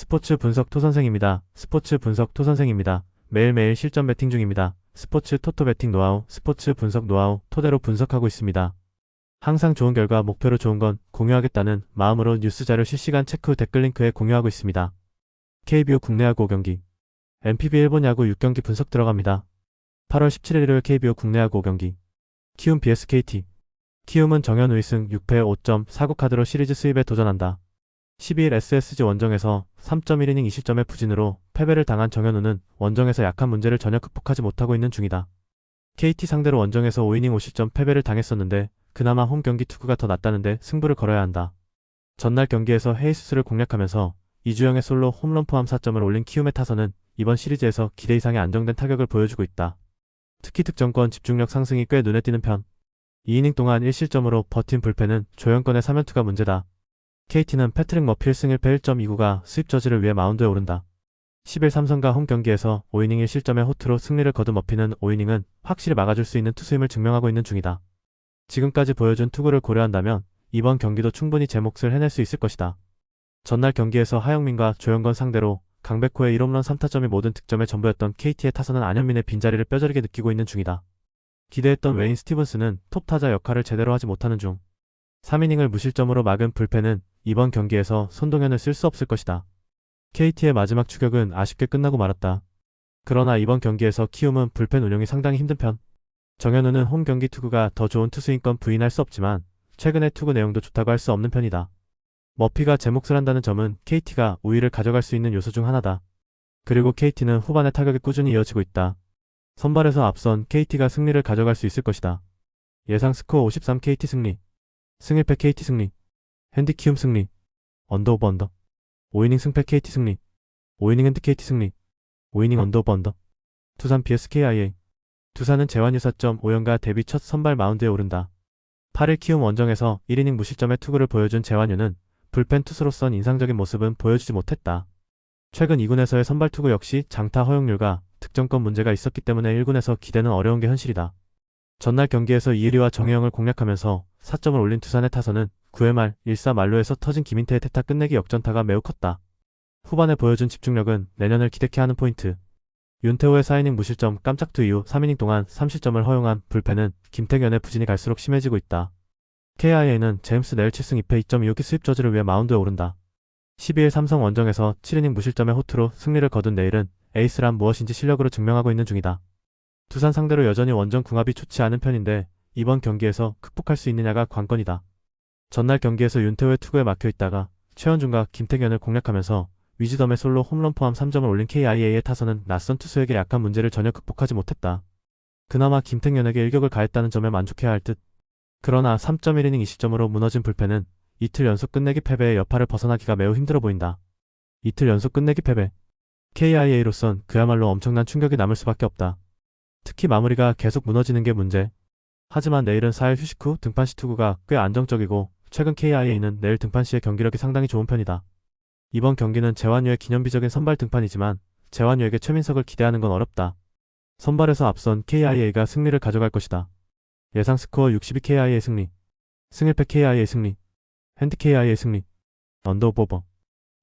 스포츠 분석 토선생입니다. 스포츠 분석 토선생입니다. 매일매일 실전 배팅 중입니다. 스포츠 토토 배팅 노하우, 스포츠 분석 노하우 토대로 분석하고 있습니다. 항상 좋은 결과 목표로 좋은 건 공유하겠다는 마음으로 뉴스 자료 실시간 체크 후 댓글 링크에 공유하고 있습니다. KBO 국내 야구 5경기, NPB 일본 야구 6경기 분석 들어갑니다. 8월 17일 일요일 KBO 국내 야구 5경기, 키움 vs KT. 키움은 정현 우승 6패 5.49 카드로 시리즈 수입에 도전한다. 12일 SSG 원정에서 3.1이닝 2실점의 부진으로 패배를 당한 정현우는 원정에서 약한 문제를 전혀 극복하지 못하고 있는 중이다. KT 상대로 원정에서 5이닝 5실점 패배를 당했었는데 그나마 홈 경기 투구가 더 낫다는데 승부를 걸어야 한다. 전날 경기에서 헤이스스를 공략하면서 이주영의 솔로 홈런 포함 4점을 올린 키움의 타선은 이번 시리즈에서 기대 이상의 안정된 타격을 보여주고 있다. 특히 득점권 집중력 상승이 꽤 눈에 띄는 편. 2이닝 동안 1실점으로 버틴 불펜은 조현건의 3연투가 문제다. KT는 패트릭 머필 승 1패 1.29가 수입 저지를 위해 마운드에 오른다. 10일 삼성과 홈 경기에서 5이닝 1실점의 호투로 승리를 거둔 머필은 5이닝은 확실히 막아줄 수 있는 투수임을 증명하고 있는 중이다. 지금까지 보여준 투구를 고려한다면 이번 경기도 충분히 제 몫을 해낼 수 있을 것이다. 전날 경기에서 하영민과 조현건 상대로 강백호의 1홈런 3타점이 모든 득점의 전부였던 KT의 타선은 안현민의 빈자리를 뼈저리게 느끼고 있는 중이다. 기대했던 웨인 스티븐스는 톱 타자 역할을 제대로 하지 못하는 중. 3이닝을 무실점으로 막은 불펜은 이번 경기에서 손동현을 쓸 수 없을 것이다. KT의 마지막 추격은 아쉽게 끝나고 말았다. 그러나 이번 경기에서 키움은 불펜 운영이 상당히 힘든 편. 정현우는 홈 경기 투구가 더 좋은 투수인 건 부인할 수 없지만 최근의 투구 내용도 좋다고 할 수 없는 편이다. 머피가 제 몫을 한다는 점은 KT가 우위를 가져갈 수 있는 요소 중 하나다. 그리고 KT는 후반에 타격이 꾸준히 이어지고 있다. 선발에서 앞선 KT가 승리를 가져갈 수 있을 것이다. 예상 스코어 53 KT 승리, 승 1패 KT 승리, 핸디 키움 승리, 언더 오버 언더, 5이닝 승패 KT 승리, 5이닝 핸드 KT 승리, 5이닝 언더 오버 언더. 두산 vs KIA. 두산은 재환 유사 5연가 데뷔 첫 선발 마운드에 오른다. 8일 키움 원정에서 1이닝 무실점의 투구를 보여준 재환유는 불펜 투수로선 인상적인 모습은 보여주지 못했다. 최근 2군에서의 선발 투구 역시 장타 허용률과 득점권 문제가 있었기 때문에 1군에서 기대는 어려운 게 현실이다. 전날 경기에서 이의리와 정혜영을 공략하면서 4점을 올린 두산의 타선은 9회 말 1사 만루에서 터진 김인태의 태타 끝내기 역전타가 매우 컸다. 후반에 보여준 집중력은 내년을 기대케 하는 포인트. 윤태호의 4이닝 무실점 깜짝투 이후 3이닝 동안 3실점을 허용한 불펜은 김태견의 부진이 갈수록 심해지고 있다. KIA는 제임스 네일 7승 2패 2.25기 수입 저지를 위해 마운드에 오른다. 12일 삼성 원정에서 7이닝 무실점의 호투로 승리를 거둔 네일은 에이스란 무엇인지 실력으로 증명하고 있는 중이다. 두산 상대로 여전히 원정 궁합이 좋지 않은 편인데 이번 경기에서 극복할 수 있느냐가 관건이다. 전날 경기에서 윤태호의 투구에 막혀있다가 최원준과 김태견을 공략하면서 위즈덤의 솔로 홈런 포함 3점을 올린 KIA의 타선은 낯선 투수에게 약한 문제를 전혀 극복하지 못했다. 그나마 김태견에게 일격을 가했다는 점에 만족해야 할 듯. 그러나 3.1이닝 2실점으로 무너진 불펜은 이틀 연속 끝내기 패배의 여파를 벗어나기가 매우 힘들어 보인다. 이틀 연속 끝내기 패배. KIA로선 그야말로 엄청난 충격이 남을 수밖에 없다. 특히 마무리가 계속 무너지는 게 문제. 하지만 내일은 4일 휴식 후 등판 시 투구가 꽤 안정적이고 최근 KIA는 내일 등판 시의 경기력이 상당히 좋은 편이다. 이번 경기는 재환유의 기념비적인 선발 등판이지만 재환유에게 최민석을 기대하는 건 어렵다. 선발에서 앞선 KIA가 승리를 가져갈 것이다. 예상 스코어 62 KIA 승리, 승 1패 KIA 승리, 핸드 KIA 승리, 언더 오버,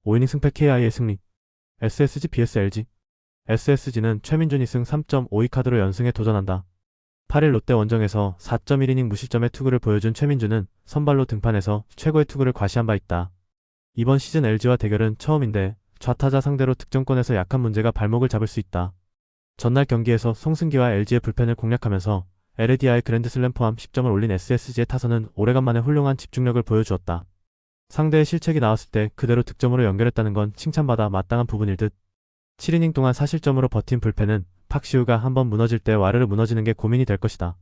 5이닝 승패 KIA 승리. SSG vs LG. SSG는 최민준이 승 3.52 카드로 연승에 도전한다. 8일 롯데 원정에서 4.1이닝 무실점의 투구를 보여준 최민준은 선발로 등판해서 최고의 투구를 과시한 바 있다. 이번 시즌 LG와 대결은 처음인데 좌타자 상대로 득점권에서 약한 문제가 발목을 잡을 수 있다. 전날 경기에서 송승기와 LG의 불펜을 공략하면서 LAD와의 그랜드슬램 포함 10점을 올린 SSG의 타선은 오래간만에 훌륭한 집중력을 보여주었다. 상대의 실책이 나왔을 때 그대로 득점으로 연결했다는 건 칭찬받아 마땅한 부분일 듯. 7이닝 동안 4실점으로 버틴 불펜은 팍시우가 한번 무너질 때 와르르 무너지는 게 고민이 될 것이다.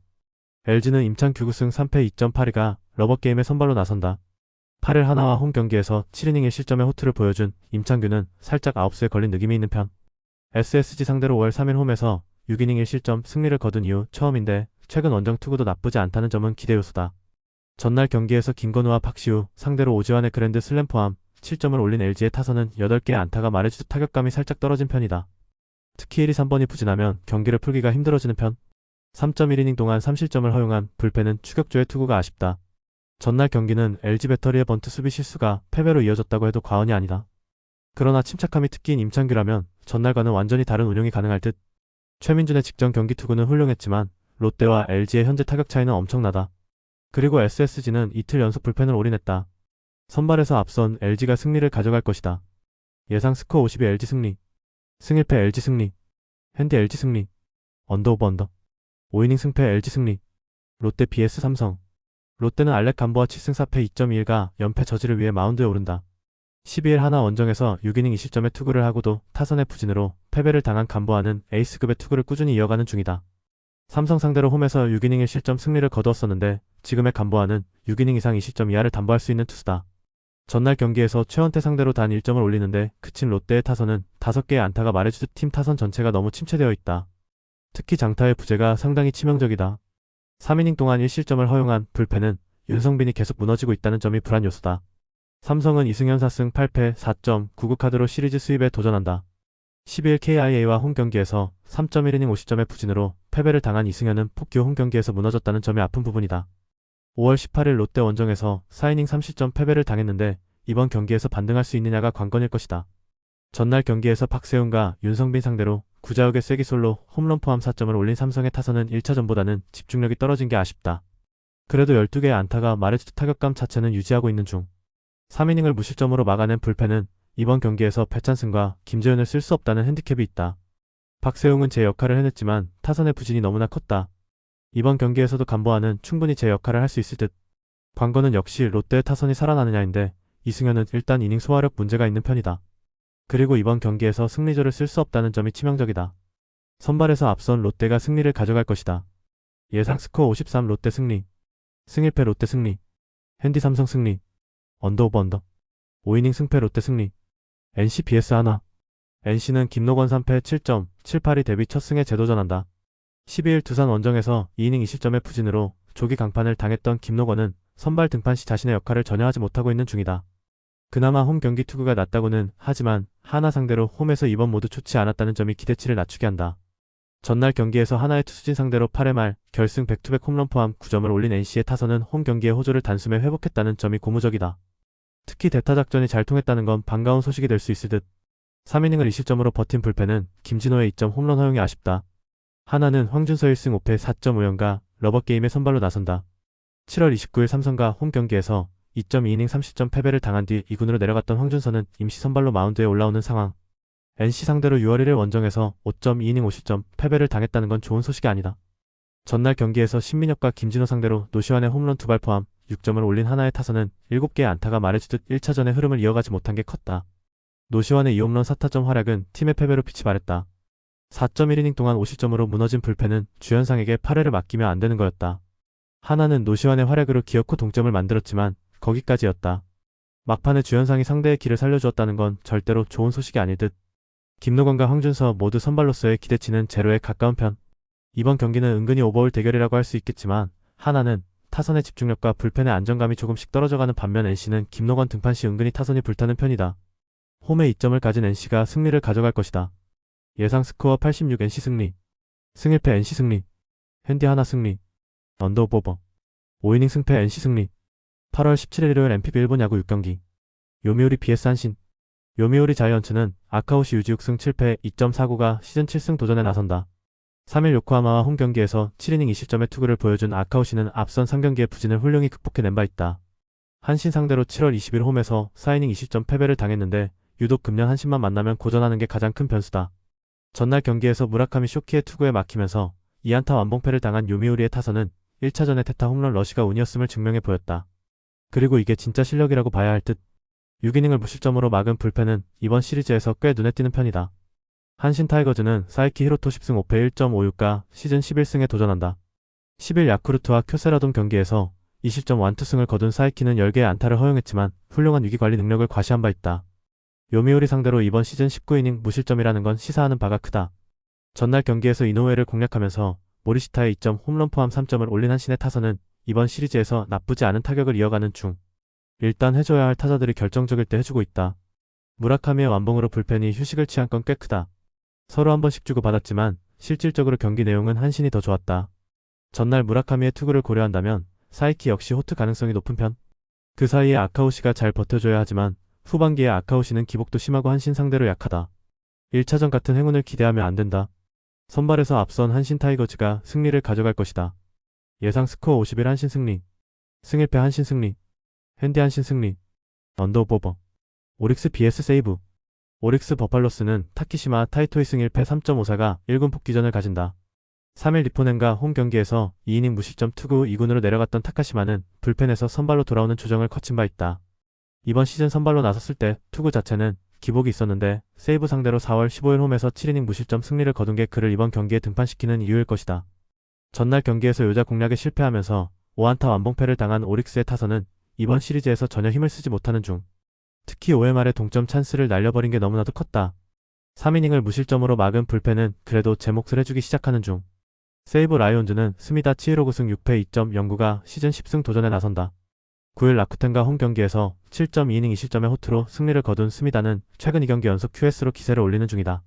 LG는 임창 규구승 3패 2.82가 러버게임에 선발로 나선다. 8일 하나와 홈 경기에서 7이닝 1실점의 호투를 보여준 임창규는 살짝 아웃수에 걸린 느낌이 있는 편. SSG 상대로 5월 3일 홈에서 6이닝 1실점 승리를 거둔 이후 처음인데 최근 원정 투구도 나쁘지 않다는 점은 기대 요소다. 전날 경기에서 김건우와 박시우 상대로 오지환의 그랜드 슬램 포함 7점을 올린 LG의 타선은 8개의 안타가 말해주듯 타격감이 살짝 떨어진 편이다. 특히 1, 2, 3번이 부진하면 경기를 풀기가 힘들어지는 편. 3.1이닝 동안 3실점을 허용한 불펜은 추격조의 투구가 아쉽다. 전날 경기는 LG 배터리의 번트 수비 실수가 패배로 이어졌다고 해도 과언이 아니다. 그러나 침착함이 특기인 임창규라면 전날과는 완전히 다른 운용이 가능할 듯. 최민준의 직전 경기 투구는 훌륭했지만 롯데와 LG의 현재 타격 차이는 엄청나다. 그리고 SSG는 이틀 연속 불펜을 올인했다. 선발에서 앞선 LG가 승리를 가져갈 것이다. 예상 스코어 52 LG 승리. 승1패 LG 승리. 핸디 LG 승리. 언더 오버 언더. 5이닝 승패 LG 승리. 롯데 vs 삼성. 롯데는 알렉 감보와 7승 4패 2.21가 연패 저지를 위해 마운드에 오른다. 12일 하나 원정에서 6이닝 2실점의 투구를 하고도 타선의 부진으로 패배를 당한 감보아는 에이스급의 투구를 꾸준히 이어가는 중이다. 삼성 상대로 홈에서 6이닝 1실점 승리를 거두었었는데 지금의 감보아는 6이닝 이상 2실점 이하를 담보할 수 있는 투수다. 전날 경기에서 최원태 상대로 단 1점을 올리는데 그친 롯데의 타선은 5개의 안타가 말해주듯 팀 타선 전체가 너무 침체되어 있다. 특히 장타의 부재가 상당히 치명적이다. 3이닝 동안 1실점을 허용한 불펜은 윤성빈이 계속 무너지고 있다는 점이 불안 요소다. 삼성은 이승현 4승 8패 4.99 카드로 시리즈 수입에 도전한다. 12일 KIA와 홈경기에서 3.1이닝 50점의 부진으로 패배를 당한 이승현은 폭규 홈경기에서 무너졌다는 점이 아픈 부분이다. 5월 18일 롯데 원정에서 4이닝 3실점 패배를 당했는데 이번 경기에서 반등할 수 있느냐가 관건일 것이다. 전날 경기에서 박세웅과 윤성빈 상대로 구자욱의 쐐기솔로 홈런 포함 4점을 올린 삼성의 타선은 1차전보다는 집중력이 떨어진 게 아쉽다. 그래도 12개의 안타가 말해주듯 타격감 자체는 유지하고 있는 중. 3이닝을 무실점으로 막아낸 불펜은 이번 경기에서 배찬승과 김재현을 쓸 수 없다는 핸디캡이 있다. 박세웅은 제 역할을 해냈지만 타선의 부진이 너무나 컸다. 이번 경기에서도 감보아는 충분히 제 역할을 할 수 있을 듯. 관건은 역시 롯데의 타선이 살아나느냐인데 이승현은 일단 이닝 소화력 문제가 있는 편이다. 그리고 이번 경기에서 승리조를 쓸 수 없다는 점이 치명적이다. 선발에서 앞선 롯데가 승리를 가져갈 것이다. 예상 스코어 53 롯데 승리. 승1패 롯데 승리. 핸디 삼성 승리. 언더 오버 언더. 5이닝 승패 롯데 승리. NC vs 하나. NC는 김노건 3패 7.78이 데뷔 첫 승에 재도전한다. 12일 두산 원정에서 2이닝 2실점의 부진으로 조기 강판을 당했던 김노건은 선발 등판 시 자신의 역할을 전혀 하지 못하고 있는 중이다. 그나마 홈 경기 투구가 낮다고는 하지만 하나 상대로 홈에서 이번 모두 좋지 않았다는 점이 기대치를 낮추게 한다. 전날 경기에서 하나의 투수진 상대로 8회 말 결승 백투백 홈런 포함 9점을 올린 NC의 타선은 홈 경기의 호조를 단숨에 회복했다는 점이 고무적이다. 특히 대타 작전이 잘 통했다는 건 반가운 소식이 될 수 있을 듯. 3이닝을 2실점으로 버틴 불펜은 김진호의 2점 홈런 허용이 아쉽다. 하나는 황준서 1승 5패 4.5연가 러버게임에 선발로 나선다. 7월 29일 삼성과 홈 경기에서 2.2이닝 30점 패배를 당한 뒤 2군으로 내려갔던 황준서는 임시 선발로 마운드에 올라오는 상황. NC 상대로 6월 1일 원정에서 5.2이닝 50점 패배를 당했다는 건 좋은 소식이 아니다. 전날 경기에서 신민혁과 김진호 상대로 노시환의 홈런 2발 포함 6점을 올린 하나의 타선은 7개의 안타가 말해주듯 1차전의 흐름을 이어가지 못한 게 컸다. 노시환의 2홈런 4타점 활약은 팀의 패배로 빛이 발했다. 4.1이닝 동안 5실점으로 무너진 불펜은 주현상에게 8회를 맡기면 안 되는 거였다. 하나는 노시환의 활약으로 기어코 동점을 만들었지만 거기까지였다. 막판에 주현상이 상대의 길을 살려주었다는 건 절대로 좋은 소식이 아닐 듯. 김노건과 황준서 모두 선발로서의 기대치는 제로에 가까운 편. 이번 경기는 은근히 오버올 대결이라고 할 수 있겠지만 하나는 타선의 집중력과 불펜의 안정감이 조금씩 떨어져가는 반면 NC는 김노건 등판 시 은근히 타선이 불타는 편이다. 홈에 2점을 가진 NC가 승리를 가져갈 것이다. 예상 스코어 86 NC 승리. 승1패 NC 승리. 핸디 하나 승리. 언더 오버. 5이닝 승패 NC 승리. 8월 17일 일요일 NPB 일본 야구 6경기. 요미우리 vs 한신. 요미우리 자이언츠는 아카오시 유지 6승 7패 2.49가 시즌 7승 도전에 나선다. 3일 요코하마와 홈 경기에서 7이닝 2실점의 투구를 보여준 아카오시는 앞선 3경기의 부진을 훌륭히 극복해낸 바 있다. 한신 상대로 7월 20일 홈에서 4이닝 2실점 패배를 당했는데 유독 금년 한신만 만나면 고전하는 게 가장 큰 변수다. 전날 경기에서 무라카미 쇼키의 투구에 막히면서 2안타 완봉패를 당한 요미우리의 타선은 1차전의 태타 홈런 러시가 운이었음을 증명해 보였다. 그리고 이게 진짜 실력이라고 봐야 할 듯. 6이닝을 무실점으로 막은 불펜은 이번 시리즈에서 꽤 눈에 띄는 편이다. 한신 타이거즈는 사이키 히로토 10승 5패 1.56가 시즌 11승에 도전한다. 10일 야쿠르트와 쿄세라돔 경기에서 2실점 완투승을 거둔 사이키는 10개의 안타를 허용했지만 훌륭한 위기관리 능력을 과시한 바 있다. 요미우리 상대로 이번 시즌 19이닝 무실점이라는 건 시사하는 바가 크다. 전날 경기에서 이노우에를 공략하면서 모리시타의 2점 홈런 포함 3점을 올린 한신의 타선은 이번 시리즈에서 나쁘지 않은 타격을 이어가는 중. 일단 해줘야 할 타자들이 결정적일 때 해주고 있다. 무라카미의 완봉으로 불펜이 휴식을 취한 건 꽤 크다. 서로 한 번씩 주고받았지만 실질적으로 경기 내용은 한신이 더 좋았다. 전날 무라카미의 투구를 고려한다면 사이키 역시 호투 가능성이 높은 편. 그 사이에 아카오시가 잘 버텨줘야 하지만 후반기에 아카우시는 기복도 심하고 한신 상대로 약하다. 1차전 같은 행운을 기대하면 안 된다. 선발에서 앞선 한신 타이거즈가 승리를 가져갈 것이다. 예상 스코어 51 한신 승리. 승일패 한신 승리. 핸디 한신 승리. 언더오버. 오릭스 vs 세이브. 오릭스 버팔로스는 타키시마 타이토이 승일패 3.54가 1군 복귀전을 가진다. 3일 니포넨과 홈 경기에서 2이닝 무실점 투구 2군으로 내려갔던 타카시마는 불펜에서 선발로 돌아오는 조정을 거친 바 있다. 이번 시즌 선발로 나섰을 때 투구 자체는 기복이 있었는데 세이브 상대로 4월 15일 홈에서 7이닝 무실점 승리를 거둔 게 그를 이번 경기에 등판시키는 이유일 것이다. 전날 경기에서 요자 공략에 실패하면서 5안타 완봉패를 당한 오릭스의 타선은 이번 시리즈에서 전혀 힘을 쓰지 못하는 중. 특히 5회 말에 동점 찬스를 날려버린 게 너무나도 컸다. 3이닝을 무실점으로 막은 불펜은 그래도 제 몫을 해주기 시작하는 중. 세이브 라이온즈는 스미다 치히로 9승 6패 2.09가 시즌 10승 도전에 나선다. 9일 라쿠텐과 홈 경기에서 7.2이닝 2실점의 호투로 승리를 거둔 스미다는 최근 2경기 연속 QS로 기세를 올리는 중이다.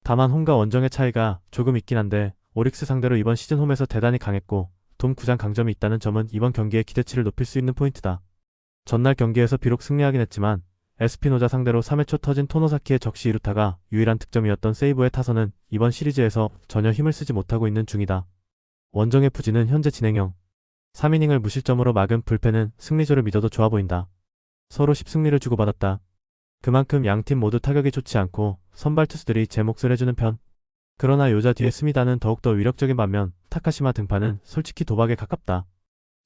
다만 홈과 원정의 차이가 조금 있긴 한데 오릭스 상대로 이번 시즌 홈에서 대단히 강했고 돔 구장 강점이 있다는 점은 이번 경기의 기대치를 높일 수 있는 포인트다. 전날 경기에서 비록 승리하긴 했지만 에스피노자 상대로 3회 초 터진 토노사키의 적시 2루타가 유일한 득점이었던 세이브의 타선은 이번 시리즈에서 전혀 힘을 쓰지 못하고 있는 중이다. 원정의 푸지는 현재 진행형. 3이닝을 무실점으로 막은 불펜은 승리조를 믿어도 좋아 보인다. 서로 10승리를 주고받았다. 그만큼 양팀 모두 타격이 좋지 않고 선발 투수들이 제 몫을 해주는 편. 그러나 요자 뒤에 스미다는 더욱더 위력적인 반면 타카시마 등판은 솔직히 도박에 가깝다.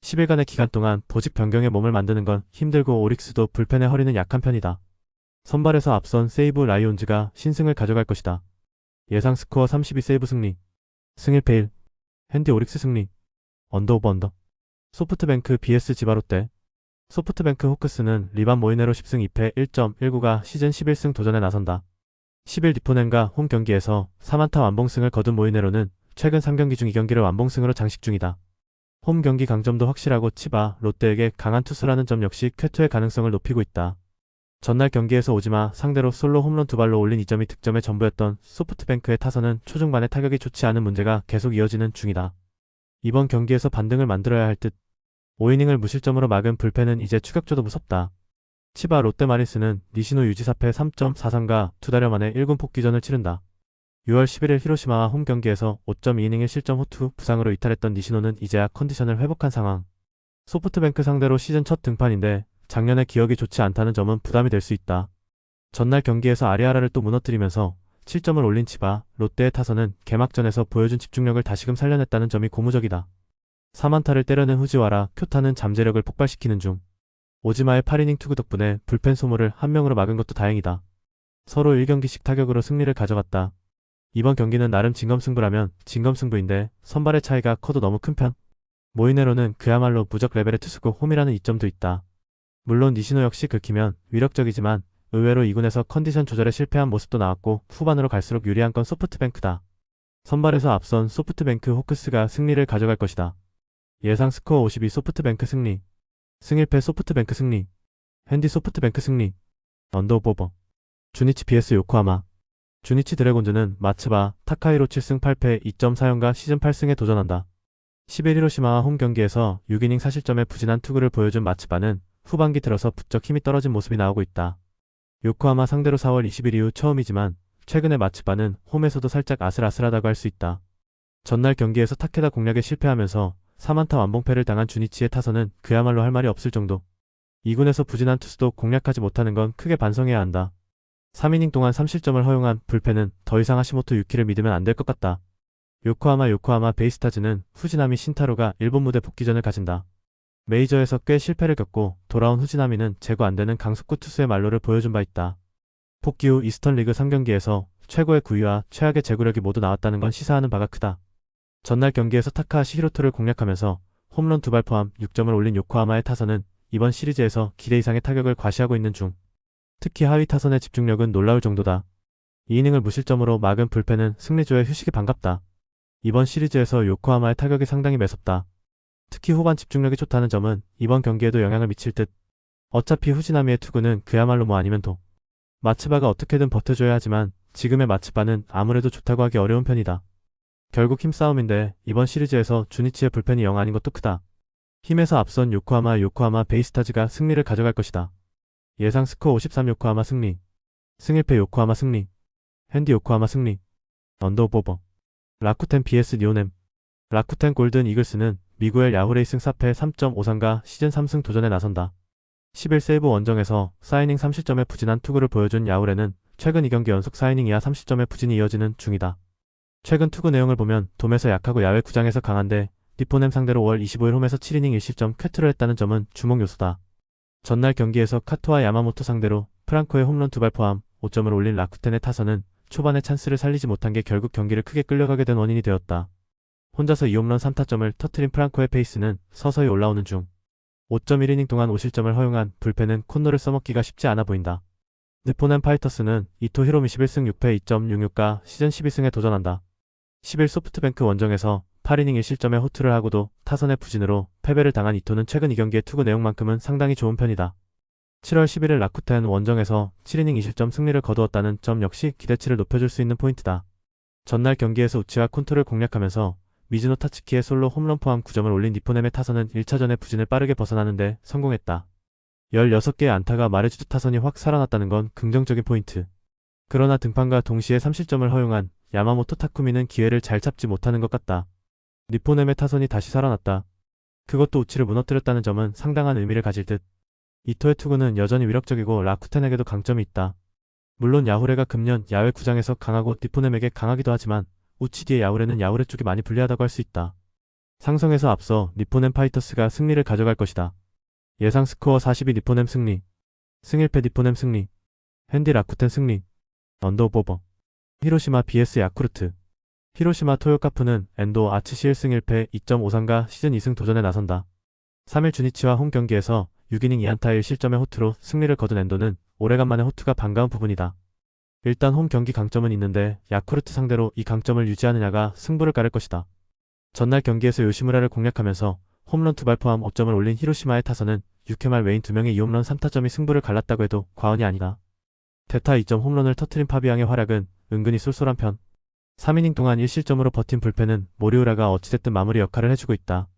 10일간의 기간 동안 보직 변경에 몸을 만드는 건 힘들고 오릭스도 불펜의 허리는 약한 편이다. 선발에서 앞선 세이브 라이온즈가 신승을 가져갈 것이다. 예상 스코어 32 세이브 승리. 승일패 1. 핸디 오릭스 승리. 언더오버 언더. 소프트뱅크 vs 지바롯데. 소프트뱅크 호크스는 리반 모이네로 10승 2패 1.19가 시즌 11승 도전에 나선다. 10일 니포넨과 홈 경기에서 3안타 완봉승을 거둔 모이네로는 최근 3경기 중 2경기를 완봉승으로 장식 중이다. 홈 경기 강점도 확실하고 치바, 롯데에게 강한 투수라는 점 역시 쾌투의 가능성을 높이고 있다. 전날 경기에서 오지마 상대로 솔로 홈런 2발로 올린 2점이 득점의 전부였던 소프트뱅크의 타선은 초중반에 타격이 좋지 않은 문제가 계속 이어지는 중이다. 이번 경기에서 반등을 만들어야 할 듯. 5이닝을 무실점으로 막은 불펜은 이제 추격조도 무섭다. 치바 롯데 마린스는 니시노 유지 4패 3.43가 2달여 만에 1군 복귀전을 치른다. 6월 11일 히로시마와 홈 경기에서 5.2이닝 1실점 호투 부상으로 이탈했던 니시노는 이제야 컨디션을 회복한 상황. 소프트뱅크 상대로 시즌 첫 등판인데 작년에 기억이 좋지 않다는 점은 부담이 될 수 있다. 전날 경기에서 아리아라를 또 무너뜨리면서 7점을 올린 치바, 롯데의 타선은 개막전에서 보여준 집중력을 다시금 살려냈다는 점이 고무적이다. 3안타를 때려낸 후지와라 쿄타는 잠재력을 폭발시키는 중. 오지마의 8이닝 투구 덕분에 불펜 소모를 한 명으로 막은 것도 다행이다. 서로 1경기씩 타격으로 승리를 가져갔다. 이번 경기는 나름 진검승부라면 진검승부인데 선발의 차이가 커도 너무 큰 편. 모이네로는 그야말로 무적 레벨의 투수고 홈이라는 이점도 있다. 물론 니시노 역시 긁히면 위력적이지만 의외로 2군에서 컨디션 조절에 실패한 모습도 나왔고 후반으로 갈수록 유리한 건 소프트뱅크다. 선발에서 앞선 소프트뱅크 호크스가 승리를 가져갈 것이다. 예상 스코어 52 소프트뱅크 승리. 승일패 소프트뱅크 승리. 핸디 소프트뱅크 승리. 언더오버. 주니치 vs 요코하마. 주니치 드래곤즈는 마츠바, 타카히로 7승 8패 2.4연가 시즌 8승에 도전한다. 10일 히로시마와 홈 경기에서 6이닝 4실점의 부진한 투구를 보여준 마츠바는 후반기 들어서 부쩍 힘이 떨어진 모습이 나오고 있다. 요코하마 상대로 4월 20일 이후 처음이지만 최근에 마츠바는 홈에서도 살짝 아슬아슬하다고 할 수 있다. 전날 경기에서 타케다 공략에 실패하면서 3안타 완봉패를 당한 주니치의 타선은 그야말로 할 말이 없을 정도. 2군에서 부진한 투수도 공략하지 못하는 건 크게 반성해야 한다. 3이닝 동안 3실점을 허용한 불펜은 더 이상 하시모토 유키를 믿으면 안 될 것 같다. 요코하마 베이스타즈는 후지나미 신타로가 일본 무대 복귀전을 가진다. 메이저에서 꽤 실패를 겪고 돌아온 후지나미는 제거 안 되는 강속구 투수의 말로를 보여준 바 있다. 복귀 후 이스턴 리그 3경기에서 최고의 구위와 최악의 제구력이 모두 나왔다는 건 시사하는 바가 크다. 전날 경기에서 타카하시 히로토를 공략하면서 홈런 2발 포함 6점을 올린 요코하마의 타선은 이번 시리즈에서 기대 이상의 타격을 과시하고 있는 중. 특히 하위 타선의 집중력은 놀라울 정도다. 2이닝을 무실점으로 막은 불펜은 승리조의 휴식이 반갑다. 이번 시리즈에서 요코하마의 타격이 상당히 매섭다. 특히 후반 집중력이 좋다는 점은 이번 경기에도 영향을 미칠 듯. 어차피 후지나미의 투구는 그야말로 뭐 아니면 도. 마츠바가 어떻게든 버텨줘야 하지만 지금의 마츠바는 아무래도 좋다고 하기 어려운 편이다. 결국 힘싸움인데 이번 시리즈에서 주니치의 불펜이 영 아닌 것도 크다. 힘에서 앞선 요코하마 베이스타즈가 승리를 가져갈 것이다. 예상 스코어 53 요코하마 승리. 승일패 요코하마 승리. 핸디 요코하마 승리. 언더오버. 라쿠텐 vs 니오넴. 라쿠텐 골든 이글스는 미구엘 야후레이싱 사패 3.5상과 시즌 3승 도전에 나선다. 11세이브 원정에서 사이닝 30점의 부진한 투구를 보여준 야후레는 최근 2경기 연속 사이닝 이하 30점의 부진이 이어지는 중이다. 최근 투구 내용을 보면 돔에서 약하고 야외 구장에서 강한데 니포넴 상대로 5월 25일 홈에서 7이닝 1실점 쾌투를 했다는 점은 주목 요소다. 전날 경기에서 카토와 야마모토 상대로 프랑코의 홈런 2발 포함 5점을 올린 라쿠텐의 타선은 초반에 찬스를 살리지 못한 게 결국 경기를 크게 끌려가게 된 원인이 되었다. 혼자서 2홈런 3타점을 터트린 프랑코의 페이스는 서서히 올라오는 중 5.1이닝 동안 5실점을 허용한 불펜은 콘노를 써먹기가 쉽지 않아 보인다. 느포넴 파이터스는 이토 히로미 11승 6패 2.66가 시즌 12승에 도전한다. 10일 소프트뱅크 원정에서 8이닝 1실점의 호투를 하고도 타선의 부진으로 패배를 당한 이토는 최근 2경기의 투구 내용만큼은 상당히 좋은 편이다. 7월 11일 라쿠텐 원정에서 7이닝 2실점 승리를 거두었다는 점 역시 기대치를 높여줄 수 있는 포인트다. 전날 경기에서 우치와 콘토를 공략하면서 미즈노 타츠키의 솔로 홈런 포함 9점을 올린 니포넴의 타선은 1차전의 부진을 빠르게 벗어나는데 성공했다. 16개의 안타가 말해주듯 타선이 확 살아났다는 건 긍정적인 포인트. 그러나 등판과 동시에 3실점을 허용한 야마모토 타쿠미는 기회를 잘 잡지 못하는 것 같다. 니포넴의 타선이 다시 살아났다. 그것도 우치를 무너뜨렸다는 점은 상당한 의미를 가질 듯. 이토의 투구는 여전히 위력적이고 라쿠텐에게도 강점이 있다. 물론 야후레가 금년 야외 구장에서 강하고 니포넴에게 강하기도 하지만 우치 뒤의 야후레는 야후레 쪽이 많이 불리하다고 할 수 있다. 상성에서 앞서 니포넴 파이터스가 승리를 가져갈 것이다. 예상 스코어 42 니포넴 승리. 승일패 니포넴 승리. 핸디 라쿠텐 승리. 언더오버. 히로시마 vs 야쿠르트. 히로시마 토요카프는 엔도 아츠시 1승 1패 2.53가 시즌 2승 도전에 나선다. 3일 주니치와 홈 경기에서 6이닝 2안타 1실점의 호투로 승리를 거둔 엔도는 오래간만에 호투가 반가운 부분이다. 일단 홈 경기 강점은 있는데 야쿠르트 상대로 이 강점을 유지하느냐가 승부를 가를 것이다. 전날 경기에서 요시무라를 공략하면서 홈런 2발 포함 5점을 올린 히로시마의 타선은 6회 말 외인 2명의 2홈런 3타점이 승부를 갈랐다고 해도 과언이 아니다. 대타 2점 홈런을 터트린 파비앙의 활약은 은근히 쏠쏠한 편. 3이닝 동안 1실점으로 버틴 불펜은 모리우라가 어찌됐든 마무리 역할을 해주고 있다.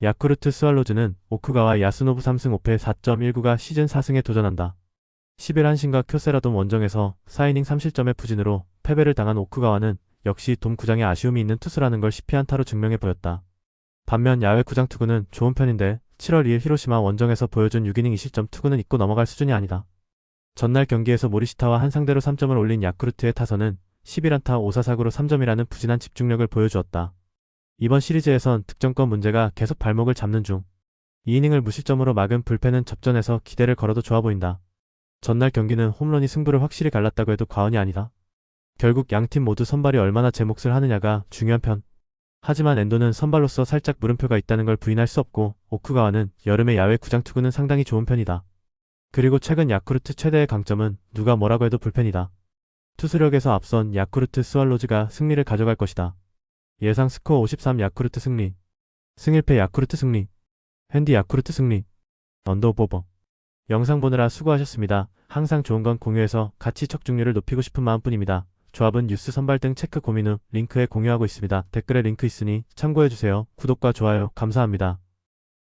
야쿠르트 스왈로즈는 오쿠가와 야스노부 3승 5패 4.19가 시즌 4승에 도전한다. 10일 한신과 쿄세라돔 원정에서 4이닝 3실점의 부진으로 패배를 당한 오쿠가와는 역시 돔 구장에 아쉬움이 있는 투수라는 걸 10피안타로 증명해 보였다. 반면 야외 구장 투구는 좋은 편인데 7월 2일 히로시마 원정에서 보여준 6이닝 2실점 투구는 잊고 넘어갈 수준이 아니다. 전날 경기에서 모리시타와 한 상대로 3점을 올린 야쿠르트의 타선은 11안타 5사사구로 3점이라는 부진한 집중력을 보여주었다. 이번 시리즈에선 득점권 문제가 계속 발목을 잡는 중. 2이닝을 무실점으로 막은 불펜은 접전에서 기대를 걸어도 좋아 보인다. 전날 경기는 홈런이 승부를 확실히 갈랐다고 해도 과언이 아니다. 결국 양팀 모두 선발이 얼마나 제 몫을 하느냐가 중요한 편. 하지만 엔도는 선발로서 살짝 물음표가 있다는 걸 부인할 수 없고 오쿠가와는 여름의 야외 구장 투구는 상당히 좋은 편이다. 그리고 최근 야쿠르트 최대의 강점은 누가 뭐라고 해도 불펜이다. 투수력에서 앞선 야쿠르트 스왈로즈가 승리를 가져갈 것이다. 예상 스코어 53 야쿠르트 승리. 승일패 야쿠르트 승리. 핸디 야쿠르트 승리. 언더오버. 영상 보느라 수고하셨습니다. 항상 좋은 건 공유해서 같이 척중률을 높이고 싶은 마음뿐입니다. 조합은 뉴스 선발 등 체크 고민 후 링크에 공유하고 있습니다. 댓글에 링크 있으니 참고해주세요. 구독과 좋아요 감사합니다.